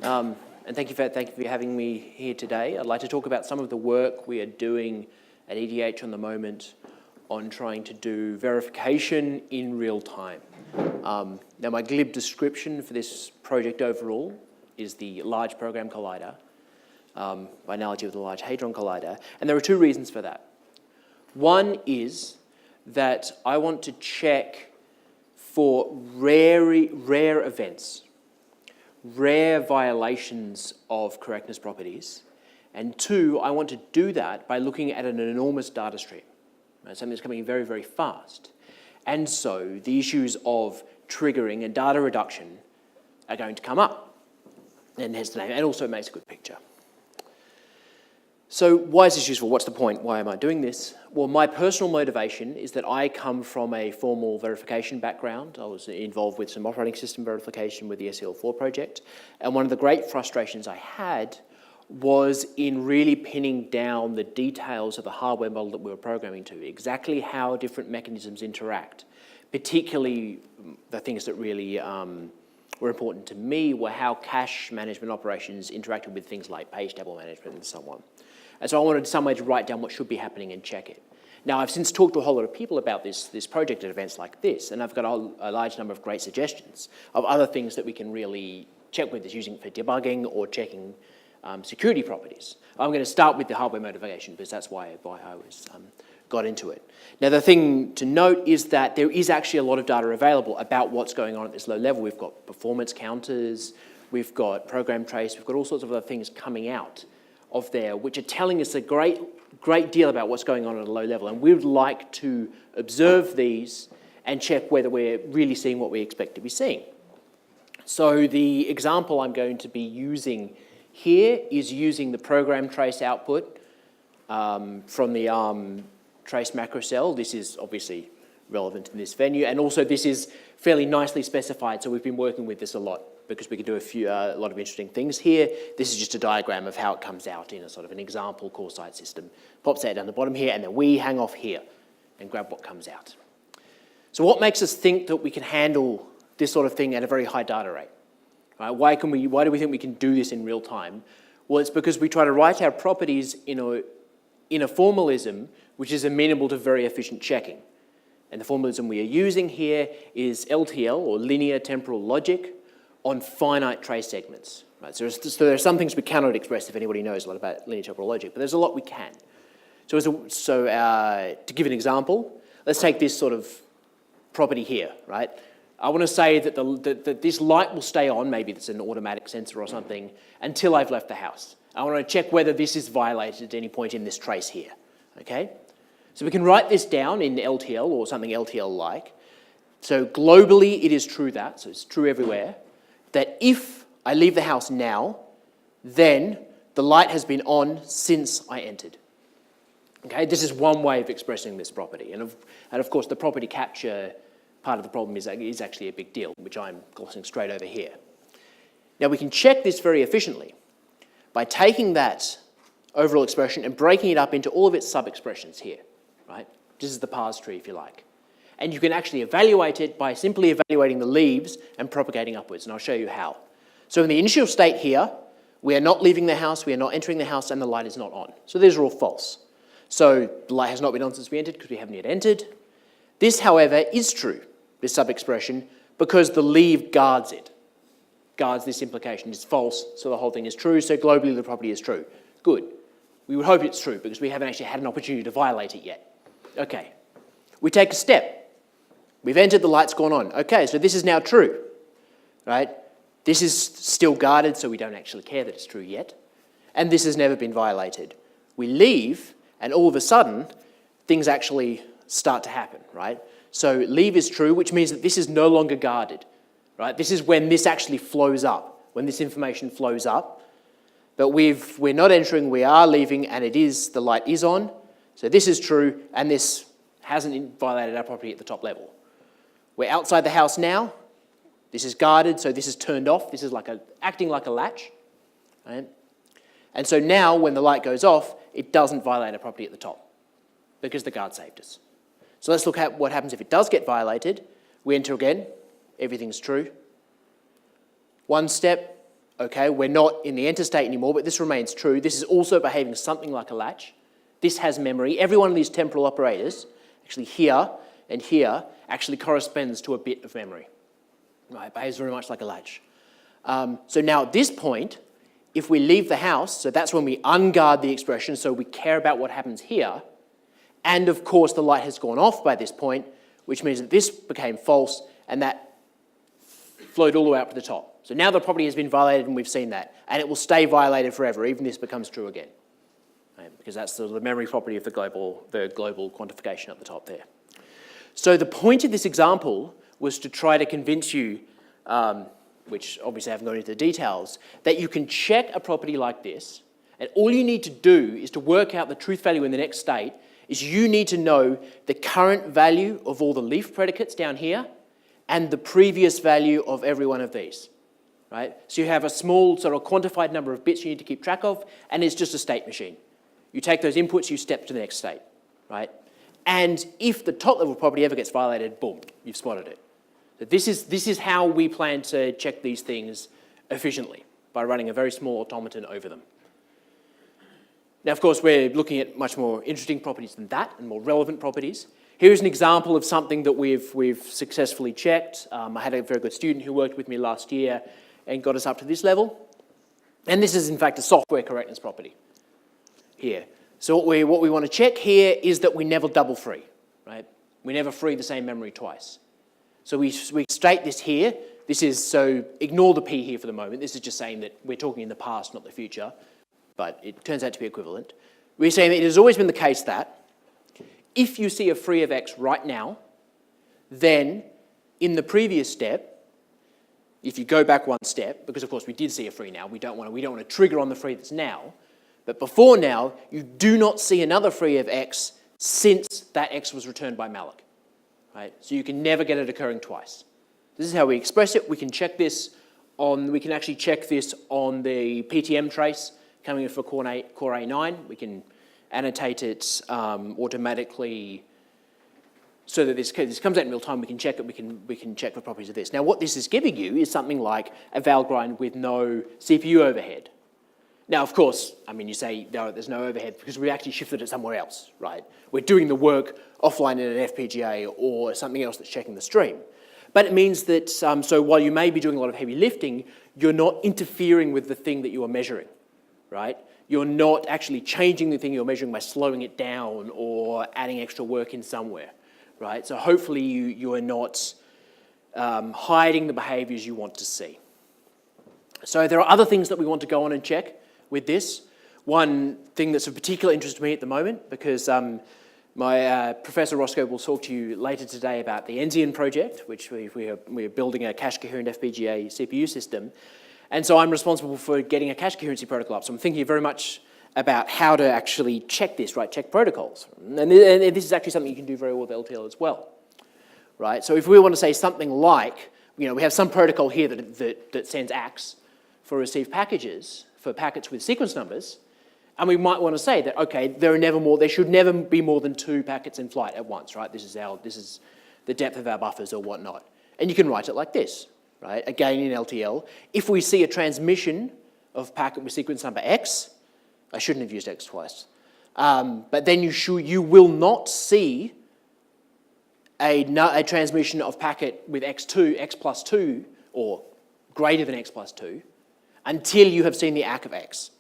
And thank you for having me here today. I'd like to talk about some of the work we are doing at EDH on the moment on trying to do verification in real time. Now, my glib description for this project overall is the Large Program Collider, by analogy with the Large Hadron Collider, and there are two reasons for that. One is that I want to check for rare events, rare violations of correctness properties, and two, I want to do that by looking at an enormous data stream, right? Something that's coming in very, very fast. And so the issues of triggering and data reduction are going to come up, and hence the name, and also it makes a good picture. So why is this useful? What's the point? Why am I doing this? Well, my personal motivation is that I come from a formal verification background. I was involved with some operating system verification with the SEL4 project. And one of the great frustrations I had was in really pinning down the details of the hardware model that we were programming to, exactly how different mechanisms interact. Particularly the things that really were important to me were how cache management operations interacted with things like page table management and so on. And so I wanted some way to write down what should be happening and check it. Now, I've since talked to a whole lot of people about this project at events like this, and I've got a large number of great suggestions of other things that we can really check with this, using it for debugging or checking security properties. I'm going to start with the hardware motivation because that's why I got into it. Now, the thing to note is that there is actually a lot of data available about what's going on at this low level. We've got performance counters, we've got program trace, we've got all sorts of other things coming out of there, which are telling us a great deal about what's going on at a low level. And we would like to observe these and check whether we're really seeing what we expect to be seeing. So the example I'm going to be using here is using the program trace output from the trace macro cell. This is obviously relevant in this venue. And also this is fairly nicely specified, so we've been working with this a lot, because we can do a lot of interesting things here. This is just a diagram of how it comes out in a sort of an example core site system. Pops out down the bottom here, and then we hang off here and grab what comes out. So what makes us think that we can handle this sort of thing at a very high data rate? Right? Why do we think we can do this in real time? Well, it's because we try to write our properties in a formalism which is amenable to very efficient checking. And the formalism we are using here is LTL, or linear temporal logic, on finite trace segments. Right? So there are some things we cannot express if anybody knows a lot about linear temporal logic, but there's a lot we can. So to give an example, let's take this sort of property here, right? I want to say that, that this light will stay on, maybe it's an automatic sensor or something, until I've left the house. I want to check whether this is violated at any point in this trace here, okay? So we can write this down in LTL or something LTL-like. So globally, it is true that, so it's true everywhere, that if I leave the house now, then the light has been on since I entered. Okay, this is one way of expressing this property. And of course, the property capture part of the problem is actually a big deal, which I'm glossing straight over here. Now, we can check this very efficiently by taking that overall expression and breaking it up into all of its sub-expressions here, right? This is the Parse Tree, if you like. And you can actually evaluate it by simply evaluating the leaves and propagating upwards, and I'll show you how. So in the initial state here, we are not leaving the house, we are not entering the house, and the light is not on. So these are all false. So the light has not been on since we entered because we haven't yet entered. This, however, is true, this sub-expression, because the leave guards it. Guards this implication. It's false, so the whole thing is true, so globally the property is true. Good. We would hope it's true because we haven't actually had an opportunity to violate it yet. Okay. We take a step. We've entered, the light's gone on. Okay, so this is now true, right? This is still guarded, so we don't actually care that it's true yet. And this has never been violated. We leave, and all of a sudden, things actually start to happen, right? So leave is true, which means that this is no longer guarded, right? This is when this actually flows up, when this information flows up. But we're not entering, we are leaving, and the light is on. So this is true, and this hasn't violated our property at the top level. We're outside the house now. This is guarded, so this is turned off. This is acting like a latch, right? And so now, when the light goes off, it doesn't violate our property at the top because the guard saved us. So let's look at what happens if it does get violated. We enter again. Everything's true. One step, Okay, we're not in the enter state anymore, but this remains true. This is also behaving something like a latch. This has memory. Every one of these temporal operators, actually here and here, actually corresponds to a bit of memory. Right, behaves very much like a latch. So now at this point, if we leave the house, so that's when we unguard the expression, so we care about what happens here, and of course the light has gone off by this point, which means that this became false, and that flowed all the way up to the top. So now the property has been violated, and we've seen that, and it will stay violated forever, even if this becomes true again, right? Because that's the memory property of the global quantification at the top there. So the point of this example was to try to convince you, which obviously I haven't gone into the details, that you can check a property like this, and all you need to do is to work out the truth value in the next state, is you need to know the current value of all the leaf predicates down here, and the previous value of every one of these, right? So you have a small sort of quantified number of bits you need to keep track of, and it's just a state machine. You take those inputs, you step to the next state, right? And if the top level property ever gets violated, boom, you've spotted it. So this is how we plan to check these things efficiently, by running a very small automaton over them. Now, of course, we're looking at much more interesting properties than that, and more relevant properties. Here's an example of something that we've successfully checked. I had a very good student who worked with me last year and got us up to this level. And this is, in fact, a software correctness property here. So what we want to check here is that we never double free, right? We never free the same memory twice. So we state this here. This is, so ignore the P here for the moment. This is just saying that we're talking in the past, not the future. But it turns out to be equivalent. We're saying that it has always been the case that if you see a free of x right now, then in the previous step, if you go back one step, because of course we did see a free now, we don't want to trigger on the free that's now, but before now, you do not see another free of x since that x was returned by malloc, right? So you can never get it occurring twice. This is how we express it. We can check this on, we can actually check this on the PTM trace coming in for core A9. We can annotate it automatically so that this comes out in real time. We can check it. We can check the properties of this. Now, what this is giving you is something like a val grind with no CPU overhead. Now, of course, I mean, you say, no, there's no overhead because we actually shifted it somewhere else, right? We're doing the work offline in an FPGA or something else that's checking the stream. But it means that, so while you may be doing a lot of heavy lifting, you're not interfering with the thing that you are measuring, right? You're not actually changing the thing you're measuring by slowing it down or adding extra work in somewhere, right? So hopefully you are not hiding the behaviors you want to see. So there are other things that we want to go on and check with this. One thing that's of particular interest to me at the moment, because my Professor Roscoe will talk to you later today about the Enzian project, which we are building a cache-coherent FPGA CPU system. And so I'm responsible for getting a cache coherency protocol up. So I'm thinking very much about how to actually check this, right? Check protocols. And this is actually something you can do very well with LTL as well, right? So if we want to say something like, you know, we have some protocol here that sends ACKs for received packages, for packets with sequence numbers, and we might want to say that, okay, there should never be more than 2 packets in flight at once, right? This is the depth of our buffers or whatnot. And you can write it like this. Right? Again, in LTL, if we see a transmission of packet with sequence number X, I shouldn't have used X twice, but then you will not see a transmission of packet with X2, X plus 2, or greater than X plus 2, until you have seen the ACK of X,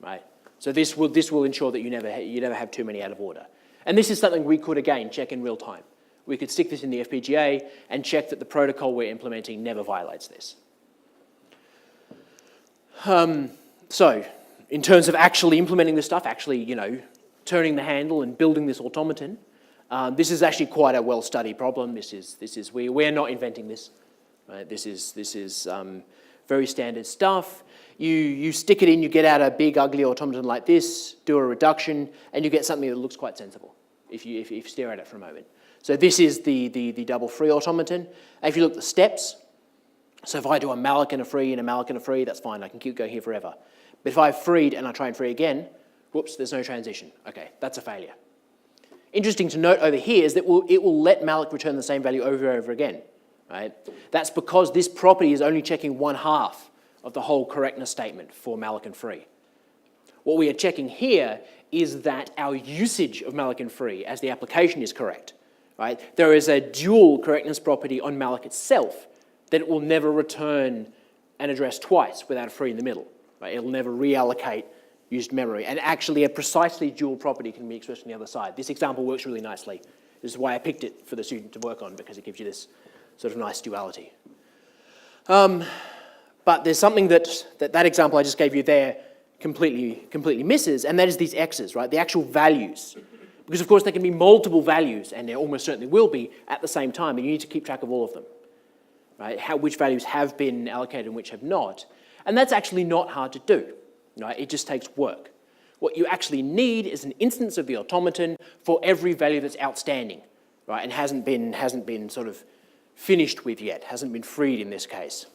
right? So this will ensure that you never have too many out of order. And this is something we could, again, check in real time. We could stick this in the FPGA and check that the protocol we're implementing never violates this. So, in terms of actually implementing this stuff, actually, you know, turning the handle and building this automaton, this is actually quite a well-studied problem. We're not inventing this. Right? This is very standard stuff. You stick it in, you get out a big, ugly automaton like this, do a reduction, and you get something that looks quite sensible if you stare at it for a moment. So this is the double free automaton. And if you look at the steps, so if I do a malloc and a free and a malloc and a free, that's fine, I can keep going here forever. But if I've freed and I try and free again, whoops, there's no transition. Okay, that's a failure. Interesting to note over here is that it will let malloc return the same value over and over again, right? That's because this property is only checking 1/2 of the whole correctness statement for malloc and free. What we are checking here is that our usage of malloc and free as the application is correct, right? There is a dual correctness property on malloc itself that it will never return an address twice without a free in the middle, right? It'll never reallocate used memory. And actually a precisely dual property can be expressed on the other side. This example works really nicely. This is why I picked it for the student to work on, because it gives you this sort of nice duality. But there's something that example I just gave you there completely misses, and that is these x's, right? The actual values. Because of course there can be multiple values, and there almost certainly will be at the same time, and you need to keep track of all of them, right? Which values have been allocated and which have not. And that's actually not hard to do, right? It just takes work. What you actually need is an instance of the automaton for every value that's outstanding, right? And hasn't been sort of finished with yet, hasn't been freed in this case.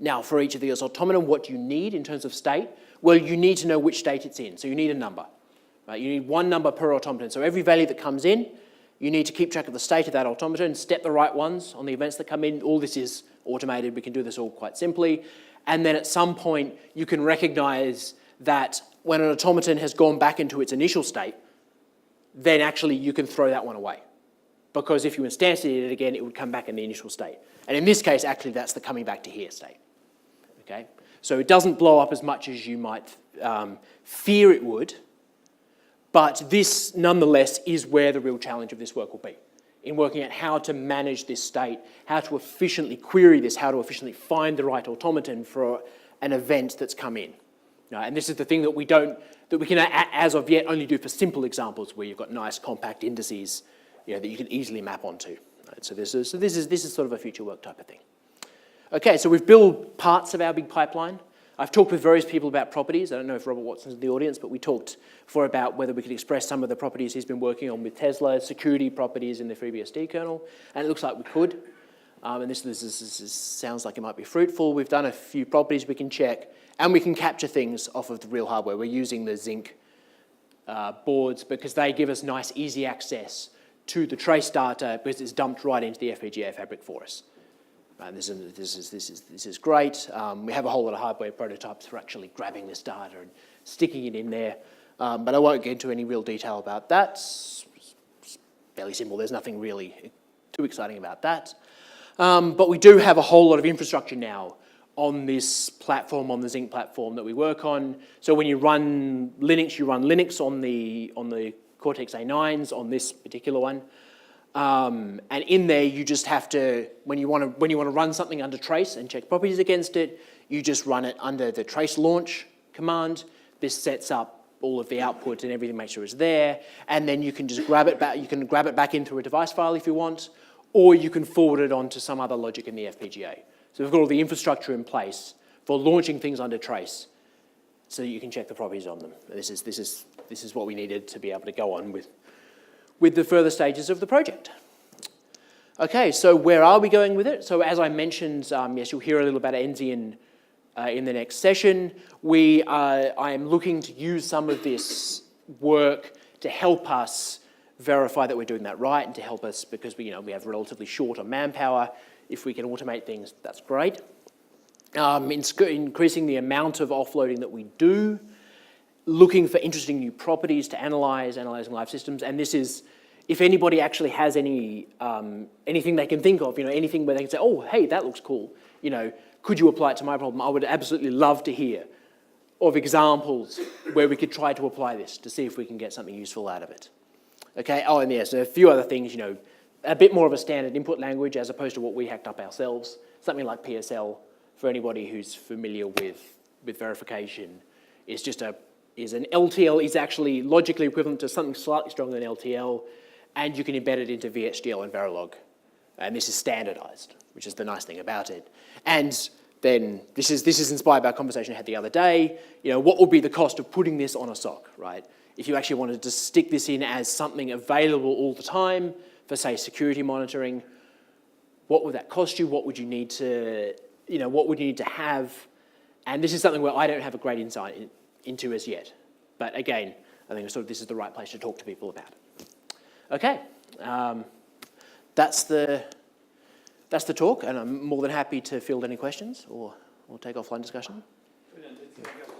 Now, for each of these automaton, what do you need in terms of state? Well, you need to know which state it's in, so you need a number. Right? You need one number per automaton. So every value that comes in, you need to keep track of the state of that automaton, step the right ones on the events that come in. All this is automated. We can do this all quite simply. And then at some point, you can recognize that when an automaton has gone back into its initial state, then actually you can throw that one away. Because if you instantiated it again, it would come back in the initial state. And in this case, actually, that's the coming back to here state. Okay? So it doesn't blow up as much as you might fear it would, but this, nonetheless, is where the real challenge of this work will be, in working out how to manage this state, how to efficiently query this, how to efficiently find the right automaton for an event that's come in. And this is the thing that we can, as of yet, only do for simple examples where you've got nice compact indices, that you can easily map onto. Right? So this is sort of a future work type of thing. Okay, so we've built parts of our big pipeline. I've talked with various people about properties. I don't know if Robert Watson's in the audience, but we talked before about whether we could express some of the properties he's been working on with Tesla, security properties in the FreeBSD kernel, and it looks like we could. And this sounds like it might be fruitful. We've done a few properties we can check, and we can capture things off of the real hardware. We're using the Zinc boards because they give us nice, easy access to the trace data because it's dumped right into the FPGA fabric for us. And this is great. We have a whole lot of hardware prototypes for actually grabbing this data and sticking it in there. But I won't get into any real detail about that. It's fairly simple. There's nothing really too exciting about that. But we do have a whole lot of infrastructure now on this platform, on the Zinc platform that we work on. So when you run Linux on the Cortex A9s on this particular one. And in there, you just have to, when you want to run something under trace and check properties against it, you just run it under the trace launch command. This sets up all of the output and everything, make sure it's there, and then you can just grab it back. You can grab it back into a device file if you want, or you can forward it on to some other logic in the FPGA. So we've got all the infrastructure in place for launching things under trace, so that you can check the properties on them. This is what we needed to be able to go on with the further stages of the project. Okay, so where are we going with it? So as I mentioned, yes, you'll hear a little about Enzian in the next session. I am looking to use some of this work to help us verify that we're doing that right and to help us, because we have relatively short on manpower. If we can automate things, that's great. Increasing the amount of offloading that we do, looking for interesting new properties to analyzing live systems, and this is, if anybody actually has anything they can think of, anything where they can say, oh, hey, that looks cool, could you apply it to my problem? I would absolutely love to hear of examples where we could try to apply this to see if we can get something useful out of it. Okay, oh, and yes, a few other things, a bit more of a standard input language as opposed to what we hacked up ourselves, something like PSL, for anybody who's familiar with verification, is an LTL, is actually logically equivalent to something slightly stronger than LTL, and you can embed it into VHDL and Verilog. And this is standardized, which is the nice thing about it. And then this is inspired by a conversation I had the other day. What would be the cost of putting this on a SOC, right? If you actually wanted to stick this in as something available all the time for, say, security monitoring, what would that cost you? What would you need to, what would you need to have? And this is something where I don't have a great insight into as yet. But again, I think this is the right place to talk to people about it. Okay, that's the talk, and I'm more than happy to field any questions or We'll take offline discussion. Brilliant.